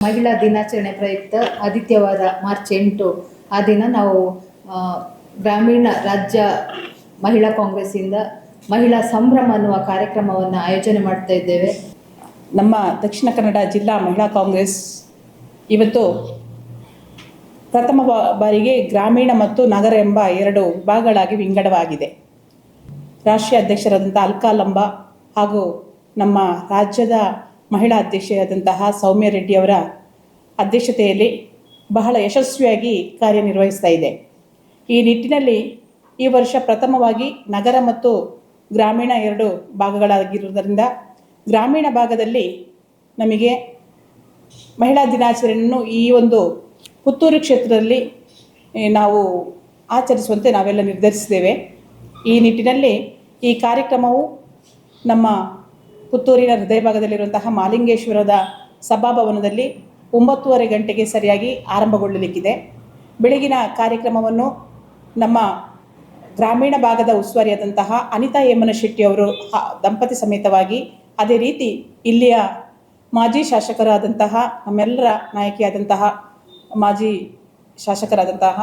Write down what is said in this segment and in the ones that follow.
ಮಹಿಳಾ ದಿನಾಚರಣೆ ಪ್ರಯುಕ್ತ ಆದಿತ್ಯವಾರ ಮಾರ್ಚ್ 8 ಆ ದಿನ ನಾವು ಗ್ರಾಮೀಣ ರಾಜ್ಯ ಮಹಿಳಾ ಕಾಂಗ್ರೆಸ್ಸಿಂದ ಮಹಿಳಾ ಸಂಭ್ರಮ ಅನ್ನುವ ಕಾರ್ಯಕ್ರಮವನ್ನು ಆಯೋಜನೆ ಮಾಡ್ತಾ ಇದ್ದೇವೆ. ನಮ್ಮ ದಕ್ಷಿಣ ಕನ್ನಡ ಜಿಲ್ಲಾ ಮಹಿಳಾ ಕಾಂಗ್ರೆಸ್ ಇವತ್ತು ಪ್ರಥಮ ಬಾರಿಗೆ ಗ್ರಾಮೀಣ ಮತ್ತು ನಗರ ಎಂಬ 2 ವಿಭಾಗಗಳಾಗಿ ವಿಂಗಡವಾಗಿದೆ. ರಾಷ್ಟ್ರೀಯ ಅಧ್ಯಕ್ಷರಾದಂಥ ಅಲ್ಕಾ ಲಂಬಾ ಹಾಗೂ ನಮ್ಮ ರಾಜ್ಯದ ಮಹಿಳಾ ಅಧ್ಯಕ್ಷರಾದಂತಹ ಸೌಮ್ಯ ರೆಡ್ಡಿ ಅವರ ಅಧ್ಯಕ್ಷತೆಯಲ್ಲಿ ಬಹಳ ಯಶಸ್ವಿಯಾಗಿ ಕಾರ್ಯನಿರ್ವಹಿಸ್ತಾ ಇದೆ. ಈ ನಿಟ್ಟಿನಲ್ಲಿ ಈ ವರ್ಷ ಪ್ರಥಮವಾಗಿ ನಗರ ಮತ್ತು ಗ್ರಾಮೀಣ 2 ಭಾಗಗಳಾಗಿರುವುದರಿಂದ ಗ್ರಾಮೀಣ ಭಾಗದಲ್ಲಿ ನಮಗೆ ಮಹಿಳಾ ದಿನಾಚರಣೆಯನ್ನು ಈ ಒಂದು ಪುತ್ತೂರು ಕ್ಷೇತ್ರದಲ್ಲಿ ನಾವು ಆಚರಿಸುವಂತೆ ನಾವೆಲ್ಲ ನಿರ್ಧರಿಸಿದ್ದೇವೆ. ಈ ನಿಟ್ಟಿನಲ್ಲಿ ಈ ಕಾರ್ಯಕ್ರಮವು ನಮ್ಮ ಪುತ್ತೂರಿನ ಹೃದಯ ಭಾಗದಲ್ಲಿರುವಂತಹ ಮಾಲಿಂಗೇಶ್ವರದ ಸಭಾಭವನದಲ್ಲಿ 9:30 ಗಂಟೆಗೆ ಸರಿಯಾಗಿ ಆರಂಭಗೊಳ್ಳಲಿಕ್ಕಿದೆ. ಬೆಳಗಿನ ಕಾರ್ಯಕ್ರಮವನ್ನು ನಮ್ಮ ಗ್ರಾಮೀಣ ಭಾಗದ ಉಸ್ತುವಾರಿಯಾದಂತಹ ಅನಿತಾ ಹೇಮನಶೆಟ್ಟಿ ಅವರು ದಂಪತಿ ಸಮೇತವಾಗಿ, ಅದೇ ರೀತಿ ಇಲ್ಲಿಯ ಮಾಜಿ ಶಾಸಕರಾದಂತಹ ನಮ್ಮೆಲ್ಲರ ನಾಯಕಿಯಾದಂತಹ ಮಾಜಿ ಶಾಸಕರಾದಂತಹ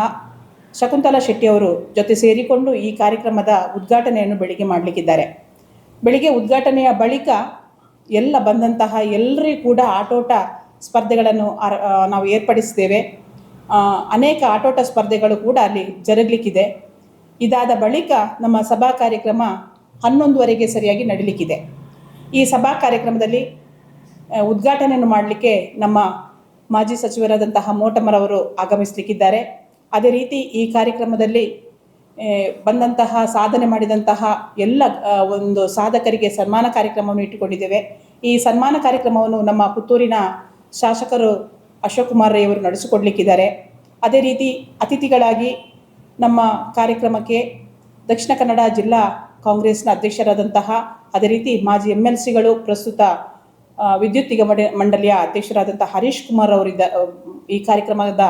ಶಕುಂತಲಾ ಶೆಟ್ಟಿ ಅವರು ಜೊತೆ ಸೇರಿಕೊಂಡು ಈ ಕಾರ್ಯಕ್ರಮದ ಉದ್ಘಾಟನೆಯನ್ನು ಬೆಳಿಗ್ಗೆ ಮಾಡಲಿಕ್ಕಿದ್ದಾರೆ. ಬೆಳಿಗ್ಗೆ ಉದ್ಘಾಟನೆಯ ಬಳಿಕ ಎಲ್ಲ ಬಂದಂತಹ ಎಲ್ಲರಿಗೂ ಕೂಡ ಆಟೋಟ ಸ್ಪರ್ಧೆಗಳನ್ನು ನಾವು ಏರ್ಪಡಿಸಿದ್ದೇವೆ. ಅನೇಕ ಆಟೋಟ ಸ್ಪರ್ಧೆಗಳು ಕೂಡ ಅಲ್ಲಿ ಜರುಗಲಿಕ್ಕಿದೆ. ಇದಾದ ಬಳಿಕ ನಮ್ಮ ಸಭಾ ಕಾರ್ಯಕ್ರಮ 11:30ಗೆ ಸರಿಯಾಗಿ ನಡೀಲಿಕ್ಕಿದೆ. ಈ ಸಭಾ ಕಾರ್ಯಕ್ರಮದಲ್ಲಿ ಉದ್ಘಾಟನೆಯನ್ನು ಮಾಡಲಿಕ್ಕೆ ನಮ್ಮ ಮಾಜಿ ಸಚಿವರಾದಂತಹ ಮೋಟಮ್ಮರವರು ಆಗಮಿಸಲಿಕ್ಕಿದ್ದಾರೆ. ಅದೇ ರೀತಿ ಈ ಕಾರ್ಯಕ್ರಮದಲ್ಲಿ ಬಂದಂತಹ ಸಾಧನೆ ಮಾಡಿದಂತಹ ಎಲ್ಲ ಒಂದು ಸಾಧಕರಿಗೆ ಸನ್ಮಾನ ಕಾರ್ಯಕ್ರಮವನ್ನು ಇಟ್ಟುಕೊಂಡಿದ್ದೇವೆ. ಈ ಸನ್ಮಾನ ಕಾರ್ಯಕ್ರಮವನ್ನು ನಮ್ಮ ಪುತ್ತೂರಿನ ಶಾಸಕರು ಅಶೋಕ್ ಕುಮಾರ್ ರೈ ಅವರು ನಡೆಸಿಕೊಡ್ಲಿಕ್ಕಿದ್ದಾರೆ. ಅದೇ ರೀತಿ ಅತಿಥಿಗಳಾಗಿ ನಮ್ಮ ಕಾರ್ಯಕ್ರಮಕ್ಕೆ ದಕ್ಷಿಣ ಕನ್ನಡ ಜಿಲ್ಲಾ ಕಾಂಗ್ರೆಸ್ನ ಅಧ್ಯಕ್ಷರಾದಂತಹ, ಅದೇ ರೀತಿ ಮಾಜಿ MLCಗಳು, ಪ್ರಸ್ತುತ ವಿದ್ಯುತ್ ನಿಗಮ ಮಂಡಳಿಯ ಅಧ್ಯಕ್ಷರಾದಂತಹ ಹರೀಶ್ ಕುಮಾರ್ ಅವರಿದ್ದ ಈ ಕಾರ್ಯಕ್ರಮದ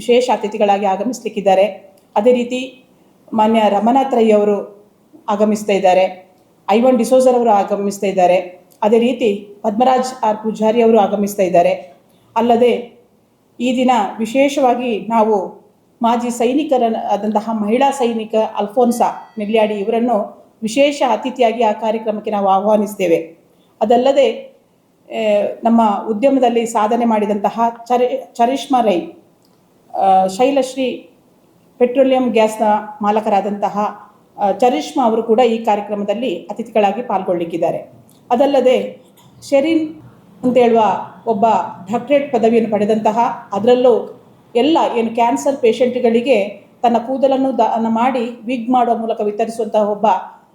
ವಿಶೇಷ ಅತಿಥಿಗಳಾಗಿ ಆಗಮಿಸಲಿಕ್ಕಿದ್ದಾರೆ. ಅದೇ ರೀತಿ ಮಾನ್ಯ ರಮನಾಥ್ ರೈ ಅವರು ಆಗಮಿಸ್ತಾ ಇದ್ದಾರೆ. ಐವನ್ ಡಿಸೋಜರ್ ಅವರು ಆಗಮಿಸ್ತಾ ಇದ್ದಾರೆ. ಅದೇ ರೀತಿ ಪದ್ಮರಾಜ್ ಆರ್ ಪೂಜಾರಿ ಅವರು ಆಗಮಿಸ್ತಾ ಇದ್ದಾರೆ. ಅಲ್ಲದೆ ಈ ದಿನ ವಿಶೇಷವಾಗಿ ನಾವು ಮಾಜಿ ಸೈನಿಕರಾದಂತಹ ಮಹಿಳಾ ಸೈನಿಕ ಅಲ್ಫೋನ್ಸಾ ನೆಲ್ಯಾಡಿ ಇವರನ್ನು ವಿಶೇಷ ಅತಿಥಿಯಾಗಿ ಆ ಕಾರ್ಯಕ್ರಮಕ್ಕೆ ನಾವು ಆಹ್ವಾನಿಸ್ತೇವೆ. ಅದಲ್ಲದೆ ನಮ್ಮ ಉದ್ಯಮದಲ್ಲಿ ಸಾಧನೆ ಮಾಡಿದಂತಹ ಚರಿಷ್ಮಾ ರೈ, ಶೈಲಶ್ರೀ ಪೆಟ್ರೋಲಿಯಂ ಗ್ಯಾಸ್ನ ಮಾಲಕರಾದಂತಹ ಚರಿಷ್ಮಾ ಅವರು ಕೂಡ ಈ ಕಾರ್ಯಕ್ರಮದಲ್ಲಿ ಅತಿಥಿಗಳಾಗಿ ಪಾಲ್ಗೊಳ್ಳಿಕ್ಕಿದ್ದಾರೆ. ಅದಲ್ಲದೆ ಶೆರಿನ್ ಅಂತ ಹೇಳುವ ಒಬ್ಬ ಡಾಕ್ಟರೇಟ್ ಪದವಿಯನ್ನು ಪಡೆದಂತಹ, ಅದರಲ್ಲೂ ಎಲ್ಲ ಏನು ಕ್ಯಾನ್ಸರ್ ಪೇಷಂಟ್ಗಳಿಗೆ ತನ್ನ ಕೂದಲನ್ನು ದಾನ ಮಾಡಿ ವಿಗ್ ಮಾಡುವ ಮೂಲಕ ವಿತರಿಸುವಂತಹ ಒಬ್ಬ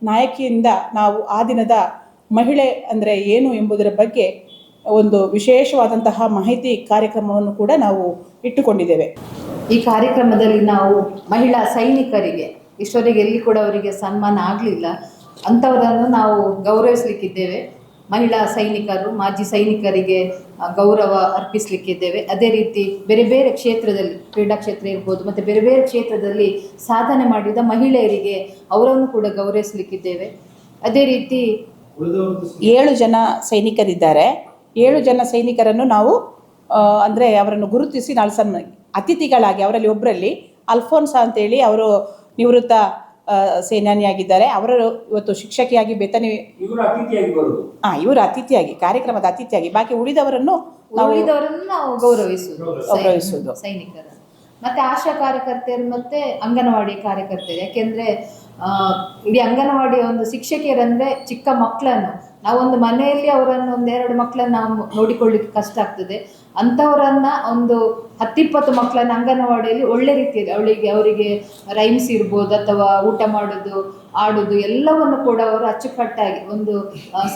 ನಾಯಕಿಯಿಂದ ನಾವು ಆ ದಿನದ ಮಹಿಳೆ ಅಂದರೆ ಏನು ಎಂಬುದರ ಬಗ್ಗೆ ಒಂದು ವಿಶೇಷವಾದಂತಹ ಮಾಹಿತಿ ಕಾರ್ಯಕ್ರಮವನ್ನು ಕೂಡ ನಾವು ಇಟ್ಟುಕೊಂಡಿದ್ದೇವೆ. ಈ ಕಾರ್ಯಕ್ರಮದಲ್ಲಿ ನಾವು ಮಹಿಳಾ ಸೈನಿಕರಿಗೆ ಇಷ್ಟವರೆಗೆ ಎಲ್ಲಿ ಕೂಡ ಅವರಿಗೆ ಸನ್ಮಾನ ಆಗಲಿಲ್ಲ, ಅಂಥವರನ್ನು ನಾವು ಗೌರವಿಸಲಿಕ್ಕಿದ್ದೇವೆ. ಮಹಿಳಾ ಸೈನಿಕರು, ಮಾಜಿ ಸೈನಿಕರಿಗೆ ಗೌರವ ಅರ್ಪಿಸಲಿಕ್ಕಿದ್ದೇವೆ. ಅದೇ ರೀತಿ ಬೇರೆ ಬೇರೆ ಕ್ಷೇತ್ರದಲ್ಲಿ, ಕ್ರೀಡಾ ಕ್ಷೇತ್ರ ಇರ್ಬೋದು, ಮತ್ತು ಬೇರೆ ಬೇರೆ ಕ್ಷೇತ್ರದಲ್ಲಿ ಸಾಧನೆ ಮಾಡಿದ ಮಹಿಳೆಯರಿಗೆ ಅವರನ್ನು ಕೂಡ ಗೌರವಿಸಲಿಕ್ಕಿದ್ದೇವೆ. ಅದೇ ರೀತಿ 7 ಜನ ಸೈನಿಕರಿದ್ದಾರೆ. 7 ಜನ ಸೈನಿಕರನ್ನು ನಾವು ಅಂದರೆ ಅವರನ್ನು ಗುರುತಿಸಿ ನಾಳೆ ಅತಿಥಿಗಳಾಗಿ, ಅವರಲ್ಲಿ ಒಬ್ಬರಲ್ಲಿ ಅಲ್ಫೋನ್ಸಾ ಅಂತೇಳಿ ಅವರು ನಿವೃತ್ತ ಸೇನಾನಿಯಾಗಿದ್ದಾರೆ. ಅವರು ಇವತ್ತು ಶಿಕ್ಷಕಿಯಾಗಿ ಇವರು ಅತಿಥಿಯಾಗಿ ಕಾರ್ಯಕ್ರಮದ ಅತಿಥಿಯಾಗಿ, ಬಾಕಿ ಉಳಿದವರನ್ನು ನಾವು ಗೌರವಿಸುವುದು ಸೈನಿಕರು. ಮತ್ತೆ ಆಶಾ ಕಾರ್ಯಕರ್ತೆಯರು ಮತ್ತೆ ಅಂಗನವಾಡಿ ಕಾರ್ಯಕರ್ತೆಯರು. ಯಾಕೆಂದ್ರೆ ಇಡೀ ಅಂಗನವಾಡಿಯ ಒಂದು ಶಿಕ್ಷಕಿಯರಂದ್ರೆ ಚಿಕ್ಕ ಮಕ್ಕಳನ್ನು ನಾವೊಂದು ಮನೆಯಲ್ಲಿ ಅವರನ್ನು 1-2 ಮಕ್ಕಳನ್ನು ನಾವು ನೋಡಿಕೊಳ್ಳಿಕ್ಕೆ ಕಷ್ಟ ಆಗ್ತದೆ. ಅಂಥವರನ್ನು ಒಂದು 10-20 ಮಕ್ಕಳನ್ನು ಅಂಗನವಾಡಿಯಲ್ಲಿ ಒಳ್ಳೆ ರೀತಿಯಲ್ಲಿ ಅವರಿಗೆ ರೈಮ್ಸ್ ಇರ್ಬೋದು ಅಥವಾ ಊಟ ಮಾಡೋದು, ಆಡೋದು ಎಲ್ಲವನ್ನು ಕೂಡ ಅವರು ಅಚ್ಚುಕಟ್ಟಾಗಿ ಒಂದು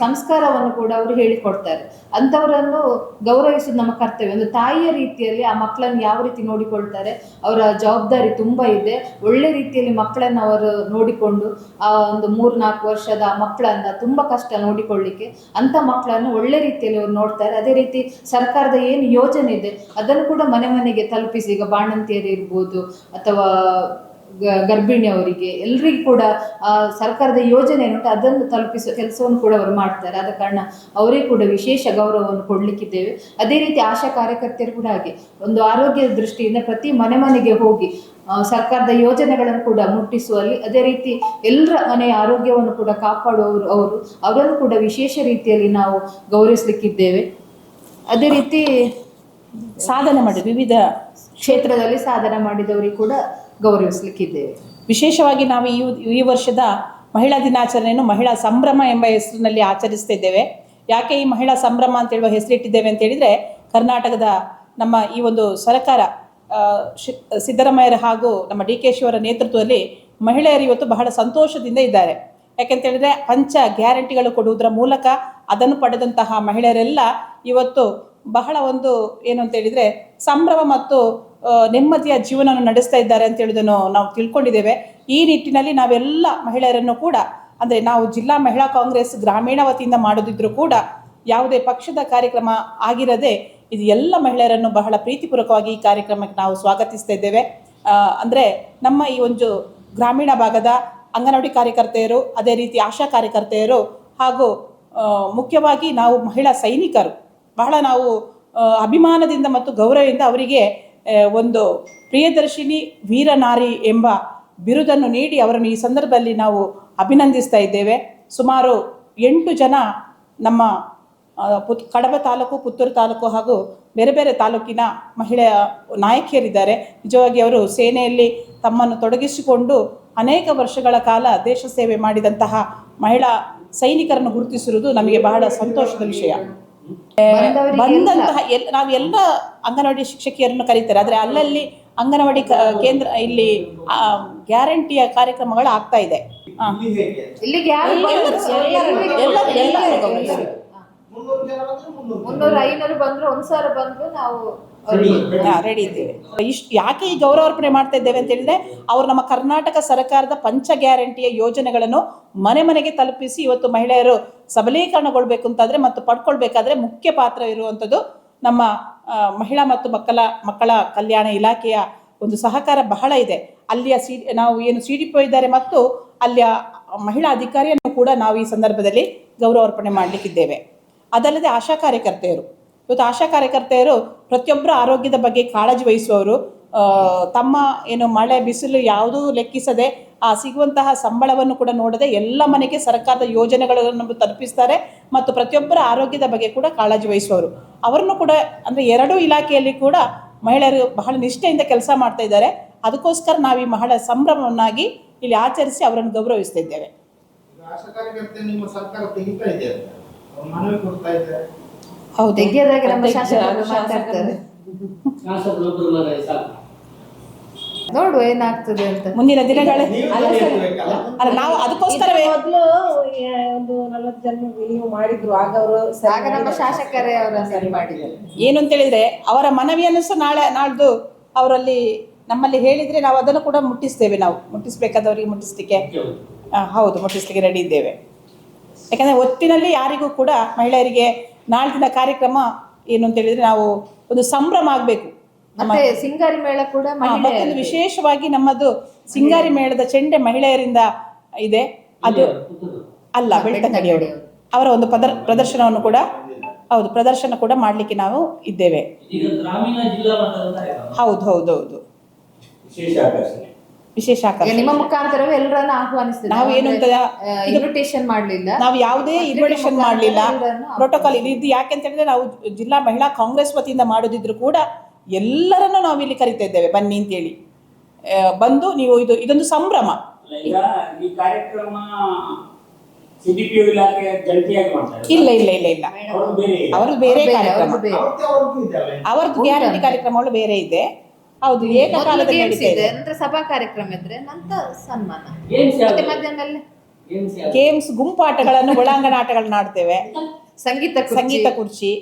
ಸಂಸ್ಕಾರವನ್ನು ಕೂಡ ಅವರು ಹೇಳಿಕೊಡ್ತಾರೆ. ಅಂಥವರನ್ನು ಗೌರವಿಸೋದು ನಮ್ಮ ಕರ್ತವ್ಯ. ಒಂದು ತಾಯಿಯ ರೀತಿಯಲ್ಲಿ ಆ ಮಕ್ಕಳನ್ನು ಯಾವ ರೀತಿ ನೋಡಿಕೊಳ್ತಾರೆ, ಅವರ ಜವಾಬ್ದಾರಿ ತುಂಬ ಇದೆ. ಒಳ್ಳೆ ರೀತಿಯಲ್ಲಿ ಮಕ್ಕಳನ್ನು ಅವರು ನೋಡಿಕೊಂಡು ಆ ಒಂದು 3-4 ವರ್ಷದ ಮಕ್ಕಳನ್ನು ತುಂಬ ಕಷ್ಟ ನೋಡಿಕೊಳ್ಳಿಕ್ಕೆ, ಅಂಥ ಮಕ್ಕಳನ್ನು ಒಳ್ಳೆ ರೀತಿಯಲ್ಲಿ ಅವರು ನೋಡ್ತಾರೆ. ಅದೇ ರೀತಿ ಸರ್ಕಾರದ ಏನು ಯೋಜನೆ ಇದೆ ಅದನ್ನು ಕೂಡ ಮನೆ ಮನೆಗೆ ತಲುಪಿಸಿ, ಈಗ ಬಾಣಂತಿಯರು ಇರ್ಬೋದು ಅಥವಾ ಗರ್ಭಿಣಿಯವರಿಗೆ ಎಲ್ಲರಿಗೂ ಕೂಡ ಸರ್ಕಾರದ ಯೋಜನೆ ಏನುಂಟು ಅದನ್ನು ತಲುಪಿಸುವ ಕೆಲಸವನ್ನು ಕೂಡ ಅವರು ಮಾಡ್ತಾರೆ. ಆದ ಕಾರಣ ಅವರಿಗೆ ಕೂಡ ವಿಶೇಷ ಗೌರವವನ್ನು ಕೊಡಲಿಕ್ಕಿದ್ದೇವೆ. ಅದೇ ರೀತಿ ಆಶಾ ಕಾರ್ಯಕರ್ತೆಯರು ಕೂಡ ಹಾಗೆ ಒಂದು ಆರೋಗ್ಯದ ದೃಷ್ಟಿಯಿಂದ ಪ್ರತಿ ಮನೆ ಮನೆಗೆ ಹೋಗಿ ಸರ್ಕಾರದ ಯೋಜನೆಗಳನ್ನು ಕೂಡ ಮುಟ್ಟಿಸುವಲ್ಲಿ, ಅದೇ ರೀತಿ ಎಲ್ಲರ ಮನೆಯ ಆರೋಗ್ಯವನ್ನು ಕೂಡ ಕಾಪಾಡುವವರು ಅವರನ್ನು ಕೂಡ ವಿಶೇಷ ರೀತಿಯಲ್ಲಿ ನಾವು ಗೌರವಿಸಲಿಕ್ಕಿದ್ದೇವೆ. ಅದೇ ರೀತಿ ಸಾಧನೆ ಮಾಡಿ ವಿವಿಧ ಕ್ಷೇತ್ರದಲ್ಲಿ ಸಾಧನೆ ಮಾಡಿದವರಿಗೆ ಕೂಡ ಗೌರವಿಸಲಿಕ್ಕಿದ್ದೇವೆ. ವಿಶೇಷವಾಗಿ ನಾವು ಈ ವರ್ಷದ ಮಹಿಳಾ ದಿನಾಚರಣೆಯನ್ನು ಮಹಿಳಾ ಸಂಭ್ರಮ ಎಂಬ ಹೆಸರಿನಲ್ಲಿ ಆಚರಿಸ್ತಾ ಇದ್ದೇವೆ. ಯಾಕೆ ಈ ಮಹಿಳಾ ಸಂಭ್ರಮ ಅಂತ ಹೇಳುವ ಹೆಸರಿಟ್ಟಿದ್ದೇವೆ ಅಂತ ಹೇಳಿದರೆ, ಕರ್ನಾಟಕದ ನಮ್ಮ ಈ ಒಂದು ಸರ್ಕಾರ ಸಿದ್ದರಾಮಯ್ಯರ ಹಾಗೂ ನಮ್ಮ ಡಿ ಕೆ ಶಿವರ ನೇತೃತ್ವದಲ್ಲಿ ಮಹಿಳೆಯರು ಇವತ್ತು ಬಹಳ ಸಂತೋಷದಿಂದ ಇದ್ದಾರೆ. ಯಾಕೆಂತ ಹೇಳಿದ್ರೆ ಪಂಚ ಗ್ಯಾರಂಟಿಗಳು ಕೊಡುವುದರ ಮೂಲಕ ಅದನ್ನು ಪಡೆದಂತಹ ಮಹಿಳೆಯರೆಲ್ಲ ಇವತ್ತು ಬಹಳ ಒಂದು ಏನು ಅಂತ ಹೇಳಿದ್ರೆ ಸಂಭ್ರಮ ಮತ್ತು ನೆಮ್ಮದಿಯ ಜೀವನವನ್ನು ನಡೆಸ್ತಾ ಇದ್ದಾರೆ ಅಂತ ಹೇಳುವುದನ್ನು ನಾವು ತಿಳ್ಕೊಂಡಿದ್ದೇವೆ. ಈ ನಿಟ್ಟಿನಲ್ಲಿ ನಾವೆಲ್ಲ ಮಹಿಳೆಯರನ್ನು ಕೂಡ, ಅಂದರೆ ನಾವು ಜಿಲ್ಲಾ ಮಹಿಳಾ ಕಾಂಗ್ರೆಸ್ ಗ್ರಾಮೀಣ ವತಿಯಿಂದ ಮಾಡೋದಿದ್ರು ಕೂಡ ಯಾವುದೇ ಪಕ್ಷದ ಕಾರ್ಯಕ್ರಮ ಆಗಿರದೆ ಇದು ಎಲ್ಲ ಮಹಿಳೆಯರನ್ನು ಬಹಳ ಪ್ರೀತಿಪೂರ್ವಕವಾಗಿ ಈ ಕಾರ್ಯಕ್ರಮಕ್ಕೆ ನಾವು ಸ್ವಾಗತಿಸ್ತಾ ಇದ್ದೇವೆ. ಅಂದರೆ ನಮ್ಮ ಈ ಒಂದು ಗ್ರಾಮೀಣ ಭಾಗದ ಅಂಗನವಾಡಿ ಕಾರ್ಯಕರ್ತೆಯರು, ಅದೇ ರೀತಿ ಆಶಾ ಕಾರ್ಯಕರ್ತೆಯರು ಹಾಗೂ ಮುಖ್ಯವಾಗಿ ನಾವು ಮಹಿಳಾ ಸೈನಿಕರು ಬಹಳ ನಾವು ಅಭಿಮಾನದಿಂದ ಮತ್ತು ಗೌರವದಿಂದ ಅವರಿಗೆ ಒಂದು ಪ್ರಿಯದರ್ಶಿನಿ ವೀರನಾರಿ ಎಂಬ ಬಿರುದನ್ನು ನೀಡಿ ಅವರನ್ನು ಈ ಸಂದರ್ಭದಲ್ಲಿ ನಾವು ಅಭಿನಂದಿಸ್ತಾ ಇದ್ದೇವೆ. ಸುಮಾರು 8 ಜನ ನಮ್ಮ ಕಡಬ ತಾಲೂಕು, ಪುತ್ತೂರು ತಾಲೂಕು ಹಾಗೂ ಬೇರೆ ಬೇರೆ ತಾಲೂಕಿನ ಮಹಿಳೆಯ ನಾಯಕಿಯರಿದ್ದಾರೆ. ನಿಜವಾಗಿ ಅವರು ಸೇನೆಯಲ್ಲಿ ತಮ್ಮನ್ನು ತೊಡಗಿಸಿಕೊಂಡು ಅನೇಕ ವರ್ಷಗಳ ಕಾಲ ದೇಶ ಸೇವೆ ಮಾಡಿದಂತಹ ಮಹಿಳಾ ಸೈನಿಕರನ್ನು ಗುರುತಿಸಿರುವುದು ನಮಗೆ ಬಹಳ ಸಂತೋಷದ ವಿಷಯ. ಬಂದಂತಹ ನಾವೆಲ್ಲ ಅಂಗನವಾಡಿ ಶಿಕ್ಷಕಿಯರನ್ನು ಕರೀತಾರೆ, ಆದರೆ ಅಲ್ಲಲ್ಲಿ ಅಂಗನವಾಡಿ ಕೇಂದ್ರ ಇಲ್ಲಿ ಗ್ಯಾರಂಟಿಯ ಕಾರ್ಯಕ್ರಮಗಳು ಆಗ್ತಾ ಇದೆ. ಇಲ್ಲಿಗೆ 300-500 ಬಂದ್ರು, 1,000 ಬಂದ್ರು ನಾವು ರೆಡಿ ಇದ್ದೇವೆ. ಯಾಕೆ ಈ ಗೌರವಾರ್ಪಣೆ ಮಾಡ್ತಾ ಇದ್ದೇವೆ ಅಂತ ಹೇಳಿದ್ರೆ, ಅವರು ನಮ್ಮ ಕರ್ನಾಟಕ ಸರ್ಕಾರದ ಪಂಚ ಗ್ಯಾರಂಟಿಯ ಯೋಜನೆಗಳನ್ನು ಮನೆ ಮನೆಗೆ ತಲುಪಿಸಿ ಇವತ್ತು ಮಹಿಳೆಯರು ಸಬಲೀಕರಣಗೊಳ್ಬೇಕು ಅಂತಾದ್ರೆ ಮತ್ತು ಪಡ್ಕೊಳ್ಬೇಕಾದ್ರೆ ಮುಖ್ಯ ಪಾತ್ರ ಇರುವಂಥದ್ದು ನಮ್ಮ ಮಹಿಳಾ ಮತ್ತು ಮಕ್ಕಳ ಕಲ್ಯಾಣ ಇಲಾಖೆಯ ಒಂದು ಸಹಕಾರ ಬಹಳ ಇದೆ. ಅಲ್ಲಿಯ ನಾವು ಏನು CDPO ಇದ್ದಾರೆ ಮತ್ತು ಅಲ್ಲಿಯ ಮಹಿಳಾ ಅಧಿಕಾರಿಯನ್ನು ಕೂಡ ನಾವು ಈ ಸಂದರ್ಭದಲ್ಲಿ ಗೌರವಾರ್ಪಣೆ ಮಾಡಲಿಕ್ಕಿದ್ದೇವೆ. ಅದಲ್ಲದೆ ಆಶಾ ಕಾರ್ಯಕರ್ತೆಯರು, ಇವತ್ತು ಆಶಾ ಕಾರ್ಯಕರ್ತೆಯರು ಪ್ರತಿಯೊಬ್ಬರ ಆರೋಗ್ಯದ ಬಗ್ಗೆ ಕಾಳಜಿ ವಹಿಸುವವರು. ತಮ್ಮ ಏನು ಮಳೆ ಬಿಸಿಲು ಯಾವುದೂ ಲೆಕ್ಕಿಸದೆ ಸಿಗುವಂತಹ ಸಂಬಳವನ್ನು ಕೂಡ ನೋಡದೆ ಎಲ್ಲ ಮನೆಗೆ ಸರ್ಕಾರದ ಯೋಜನೆಗಳನ್ನು ತಲುಪಿಸ್ತಾರೆ ಮತ್ತು ಪ್ರತಿಯೊಬ್ಬರ ಆರೋಗ್ಯದ ಬಗ್ಗೆ ಕೂಡ ಕಾಳಜಿ ವಹಿಸುವವರು. ಅವರನ್ನು ಕೂಡ ಅಂದರೆ 2 ಇಲಾಖೆಯಲ್ಲಿ ಕೂಡ ಮಹಿಳೆಯರು ಬಹಳ ನಿಷ್ಠೆಯಿಂದ ಕೆಲಸ ಮಾಡ್ತಾ ಇದ್ದಾರೆ. ಅದಕ್ಕೋಸ್ಕರ ನಾವು ಈ ಮಹಿಳಾ ಸಂಭ್ರಮವನ್ನಾಗಿ ಇಲ್ಲಿ ಆಚರಿಸಿ ಅವರನ್ನು ಗೌರವಿಸ್ತಾ ಇದ್ದೇವೆ. ಹೌದು, ತೆಗೆಯದಾಗ ನಮ್ಮ ಶಾಸಕರು ಮಾತಾಡ್ತಾರೆ. ನೋಡುವ ಏನಾಗ್ತದೆ ಅಂತ ಮುಂದಿನ ದಿನಗಳೇ. ಅಲ್ಲ, ನಾವು ಅದಕ್ಕೋಸ್ಕರವೇ ಮೊದಲು ಒಂದು 40 ಜನ ನೀವು ಮಾಡಿದ್ರು, ಆಗ ನಮ್ಮ ಶಾಸಕರೇ ಅವರ ಸರಿ ಮಾಡಿದ್ದಾರೆ. ಏನು ಅಂತ ಹೇಳಿದ್ರೆ ಅವರ ಮನವಿಯನ್ನು ಸಹ ನಾಳ್ದು ಅವರಲ್ಲಿ ನಮ್ಮಲ್ಲಿ ಹೇಳಿದ್ರೆ ನಾವು ಅದನ್ನು ಕೂಡ ಮುಟ್ಟಿಸ್ತೇವೆ. ನಾವು ಮುಟ್ಟಿಸ್ಬೇಕಾದವರಿಗೆ ಮುಟ್ಟಿಸ್ಲಿಕ್ಕೆ ಹೌದು ಮುಟ್ಟಿಸ್ಲಿಕ್ಕೆ ರೆಡಿ ಇದ್ದೇವೆ. ಯಾಕಂದರೆ ಒಟ್ಟಿನಲ್ಲಿ ಯಾರಿಗೂ ಕೂಡ ಮಹಿಳೆಯರಿಗೆ ನಾಳಿನ ಕಾರ್ಯಕ್ರಮ ಏನು ಅಂತ ಹೇಳಿದ್ರೆ ನಾವು ಒಂದು ಸಂಭ್ರಮ ಆಗಬೇಕು. ಮತ್ತೆ ಸಿಂಗಾರಿ ಮೇಳ ಕೂಡ ಮತ್ತೊಂದು ವಿಶೇಷವಾಗಿ ನಮ್ಮದು ಸಿಂಗಾರಿ ಮೇಳದ ಚೆಂಡೆ ಮಹಿಳೆಯರಿಂದ ಇದೆ. ಅದು ಅಲ್ಲ, ಬೆಳ್ತಂಗಡಿಯವರು ಅವರ ಒಂದು ಪ್ರದರ್ಶನವನ್ನು ಕೂಡ ಪ್ರದರ್ಶನ ಕೂಡ ಮಾಡಲಿಕ್ಕೆ ನಾವು ಇದ್ದೇವೆ. ಹೌದು ಹೌದು ಹೌದು, ವಿಶೇಷ ಆಕರ್ಷಣೆ. ನಿಮ್ಮ ಮುಖಾಂತರವೇ ಎಲ್ಲರನ್ನ ಆಹ್ವಾನಿಸ್ತೇವೆ. ನಾವು ಏನು ಅಂತ ಇನ್ವಿಟೇಷನ್ ಮಾಡಲಿಲ್ಲ, ನಾವು ಯಾವುದೇ ಇನ್ವಿಟೇಷನ್ ಮಾಡಲಿಲ್ಲ, ಪ್ರೋಟೋಕಾಲ್ ಇದು. ಯಾಕೆಂತ ಹೇಳಿದ್ರೆ ನಾವು ಜಿಲ್ಲಾ ಮಹಿಳಾ ಕಾಂಗ್ರೆಸ್ ವತಿಯಿಂದ ಮಾಡೋದಿದ್ರು ಕೂಡ ಎಲ್ಲರನ್ನು ನಾವು ಇಲ್ಲಿ ಕರಿತಾ ಇದ್ದೇವೆ, ಬನ್ನಿ ಅಂತೇಳಿ. ಬಂದು ನೀವು ಇದೊಂದು ಸಂಭ್ರಮ. ಈ ಕಾರ್ಯಕ್ರಮ CDPO ಇಲಾಖೆ ಜಂಟಿಯಾಗಿ ಮಾಡ್ತಾರೆ? ಇಲ್ಲ ಇಲ್ಲ ಇಲ್ಲ ಇಲ್ಲ, ಅವರು ಬೇರೆ ಕಾರ್ಯಕ್ರಮ, ಅವರದ್ದು ಗ್ಯಾರಂಟಿ ಕಾರ್ಯಕ್ರಮಗಳು ಬೇರೆ ಇದೆ. ಹೌದು, ಏಕಕಾಲದಲ್ಲಿ ಇದೆ. ನಂತರ ಸಭಾ ಕಾರ್ಯಕ್ರಮ ಇದ್ರೆ ನಂತರ ಸನ್ಮಾನ, ಮತ್ತೆ ಮಧ್ಯಾಹ್ನದಲ್ಲಿ ಗೇಮ್ಸ್, ಗುಂಪಾಟಗಳನ್ನು, ಒಳಾಂಗಣ ಆಟಗಳನ್ನ ಆಡ್ತೇವೆ, ಸಂಗೀತ ಕುರ್ಚಿ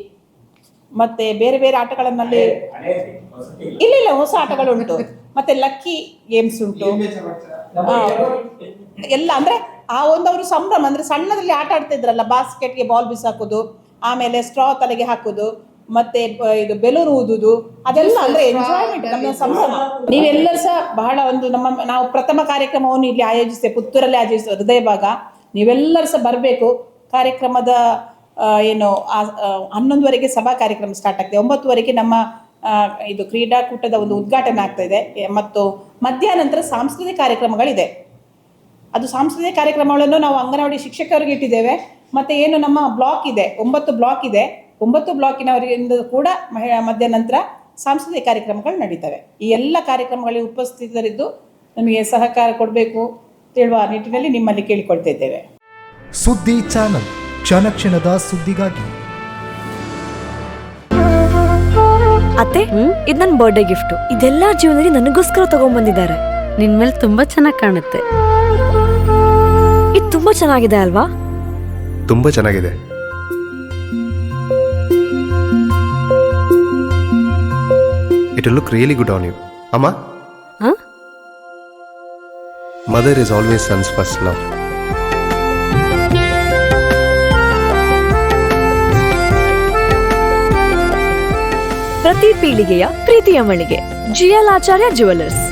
ಮತ್ತೆ ಬೇರೆ ಬೇರೆ ಆಟಗಳಲ್ಲಿ. ಇಲ್ಲ ಇಲ್ಲ, ಹೊಸ ಆಟಗಳು ಉಂಟು. ಮತ್ತೆ ಲಕ್ಕಿ ಗೇಮ್ಸ್ ಉಂಟು ಎಲ್ಲ. ಅಂದ್ರೆ ಆ ಅವರು ಸಂಭ್ರಮ. ಅಂದ್ರೆ ಸಣ್ಣದಲ್ಲಿ ಆಟ ಆಡ್ತಾ ಇದ್ರಲ್ಲ, ಬಾಸ್ಕೆಟ್ಗೆ ಬಾಲ್ ಬಿಸಾಕೋದು, ಆಮೇಲೆ ಸ್ಟ್ರಾ ತಲೆಗೆ ಹಾಕೋದು, ಮತ್ತೆ ಇದು ಬೆಲೂರು ಊದುದು ಅದೆಲ್ಲ ಅಂದ್ರೆ ಎಂಜಾಯ್ಮೆಂಟ್ ನಮ್ಮ ಸಂಭ್ರಮ. ನೀವೆಲ್ಲರೂ ಸಹ ಬಹಳ ಒಂದು ನಾವು ಪ್ರಥಮ ಕಾರ್ಯಕ್ರಮವನ್ನು ಇಲ್ಲಿ ಆಯೋಜಿಸ್ತೇವೆ, ಪುತ್ತೂರಲ್ಲಿ ಆಯೋಜಿಸ್ತೇವೆ, ಹೃದಯ ಭಾಗ. ನೀವೆಲ್ಲರೂ ಸಹ ಬರಬೇಕು. ಕಾರ್ಯಕ್ರಮದ ಏನು 11:00ವರೆಗೆ ಸಭಾ ಕಾರ್ಯಕ್ರಮ ಸ್ಟಾರ್ಟ್ ಆಗ್ತದೆ. 9:00ವರೆಗೆ ನಮ್ಮ ಇದು ಕ್ರೀಡಾಕೂಟದ ಒಂದು ಉದ್ಘಾಟನೆ ಆಗ್ತಾ ಇದೆ. ಮತ್ತು ಮಧ್ಯಾಹ್ನ ಸಾಂಸ್ಕೃತಿಕ ಕಾರ್ಯಕ್ರಮಗಳಿದೆ. ಅದು ಸಾಂಸ್ಕೃತಿಕ ಕಾರ್ಯಕ್ರಮಗಳನ್ನು ನಾವು ಅಂಗನವಾಡಿ ಶಿಕ್ಷಕರಿಗೆ ಇಟ್ಟಿದ್ದೇವೆ. ಮತ್ತು ಏನು ನಮ್ಮ ಬ್ಲಾಕ್ ಇದೆ, 9 ಬ್ಲಾಕ್ ಇದೆ, 9 ಬ್ಲಾಕಿನವರಿಂದ ಕೂಡ ಮಧ್ಯಾಹ್ನ ಸಾಂಸ್ಕೃತಿಕ ಕಾರ್ಯಕ್ರಮಗಳು ನಡೀತವೆ. ಈ ಎಲ್ಲ ಕಾರ್ಯಕ್ರಮಗಳಿಗೆ ಉಪಸ್ಥಿತರಿದ್ದು ನಮಗೆ ಸಹಕಾರ ಕೊಡಬೇಕು ಹೇಳುವ ನಿಟ್ಟಿನಲ್ಲಿ ನಿಮ್ಮಲ್ಲಿ ಕೇಳಿಕೊಳ್ತಾ ಇದ್ದೇವೆ. ಸುದ್ದಿ ಚಾನಲ್, ಕ್ಷಣ ಕ್ಷಣದ ಸುದ್ದಿಗಾಗಿ. ಅತ್ತೆ, ಇದು ನನ್ನ ಬರ್ಡೇ ಗಿಫ್ಟ್. ಇದೆಲ್ಲ ಜೀವನದಲ್ಲಿ ನನಗೋಸ್ಕರ ತಗೊಂಡ್ಬಂದಿದ್ದಾರೆ. ನಿನ್ ಮೇಲೆ ತುಂಬಾ ಚೆನ್ನಾಗಿ ಕಾಣುತ್ತೆ. ಇದು ತುಂಬಾ ಚೆನ್ನಾಗಿದೆ ಅಲ್ವಾ? ತುಂಬಾ ಚೆನ್ನಾಗಿದೆ. It will look really good on you. Amma? Huh? Mother is always son's first love. ಪ್ರತಿ ಪೀಳಿಗೆಯ ಪ್ರೀತಿಯ ಮಳಿಗೆ GL ಆಚಾರ್ಯ ಜ್ಯುವೆಲರ್ಸ್.